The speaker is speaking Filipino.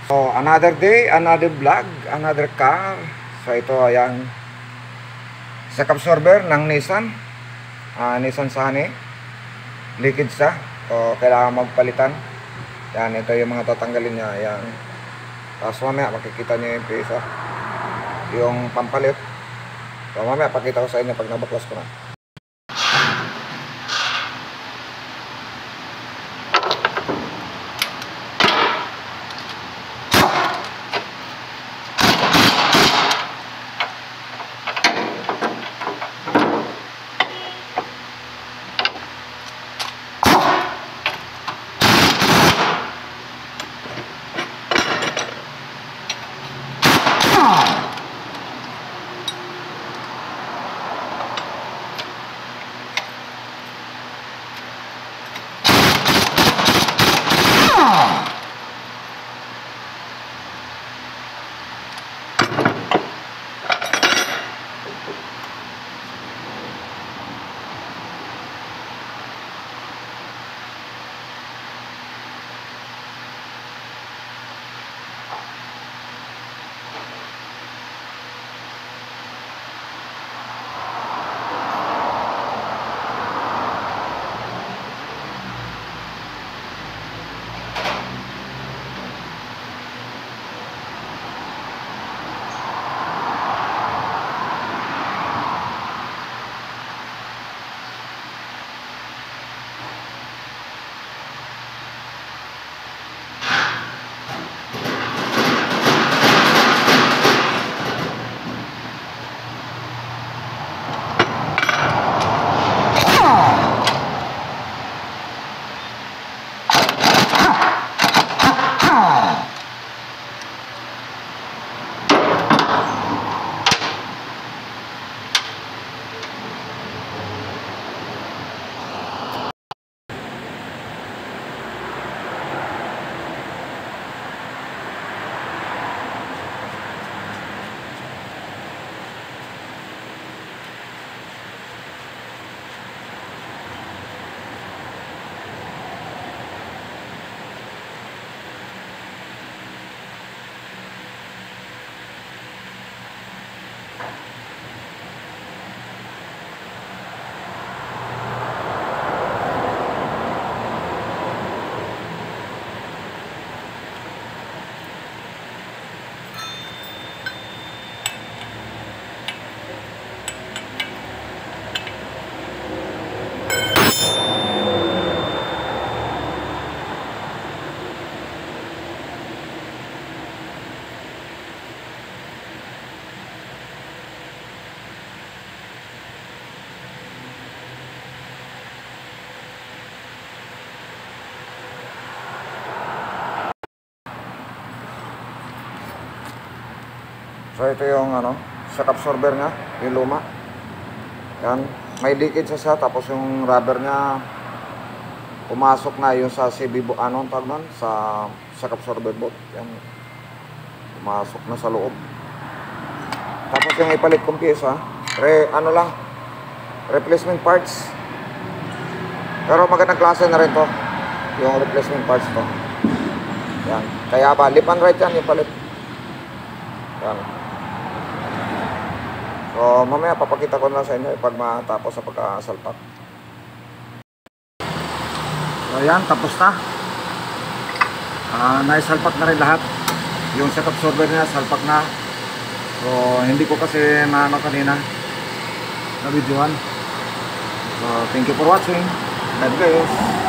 So, another day, another vlog, another car. So, ito, ayan. Shock absorber ng Nissan. Nissan Sunny. Leakage siya. So, kailangan magpalitan. Yan, ito yung mga tatanggalin niya. Ayan. Tapos mamaya, makikita niyo yung piso. Yung pampalit. So, mamaya, pakita ko sa inyo pag nabaklas ko na. So ito yung shock absorber nya, yung luma. Yan, may leakage siya, tapos yung rubber nya pumasok na yung sa CB sa shock absorber bolt. Yan, pumasok na sa loob. Tapos yung ipalit kong pyesa, replacement parts. Pero magandang klase na rin to, yung replacement parts to. Yan, kaya ba, lip and right yan, ipalit. Yan. So, mamaya papakita ko na sa inyo pag matapos sa pagkasalpak. So, ayan, tapos na. Naisalpak na rin lahat. Yung shock absorber niya, salpak na. So, hindi ko kasi kanina na videoan. So, thank you for watching. God bless.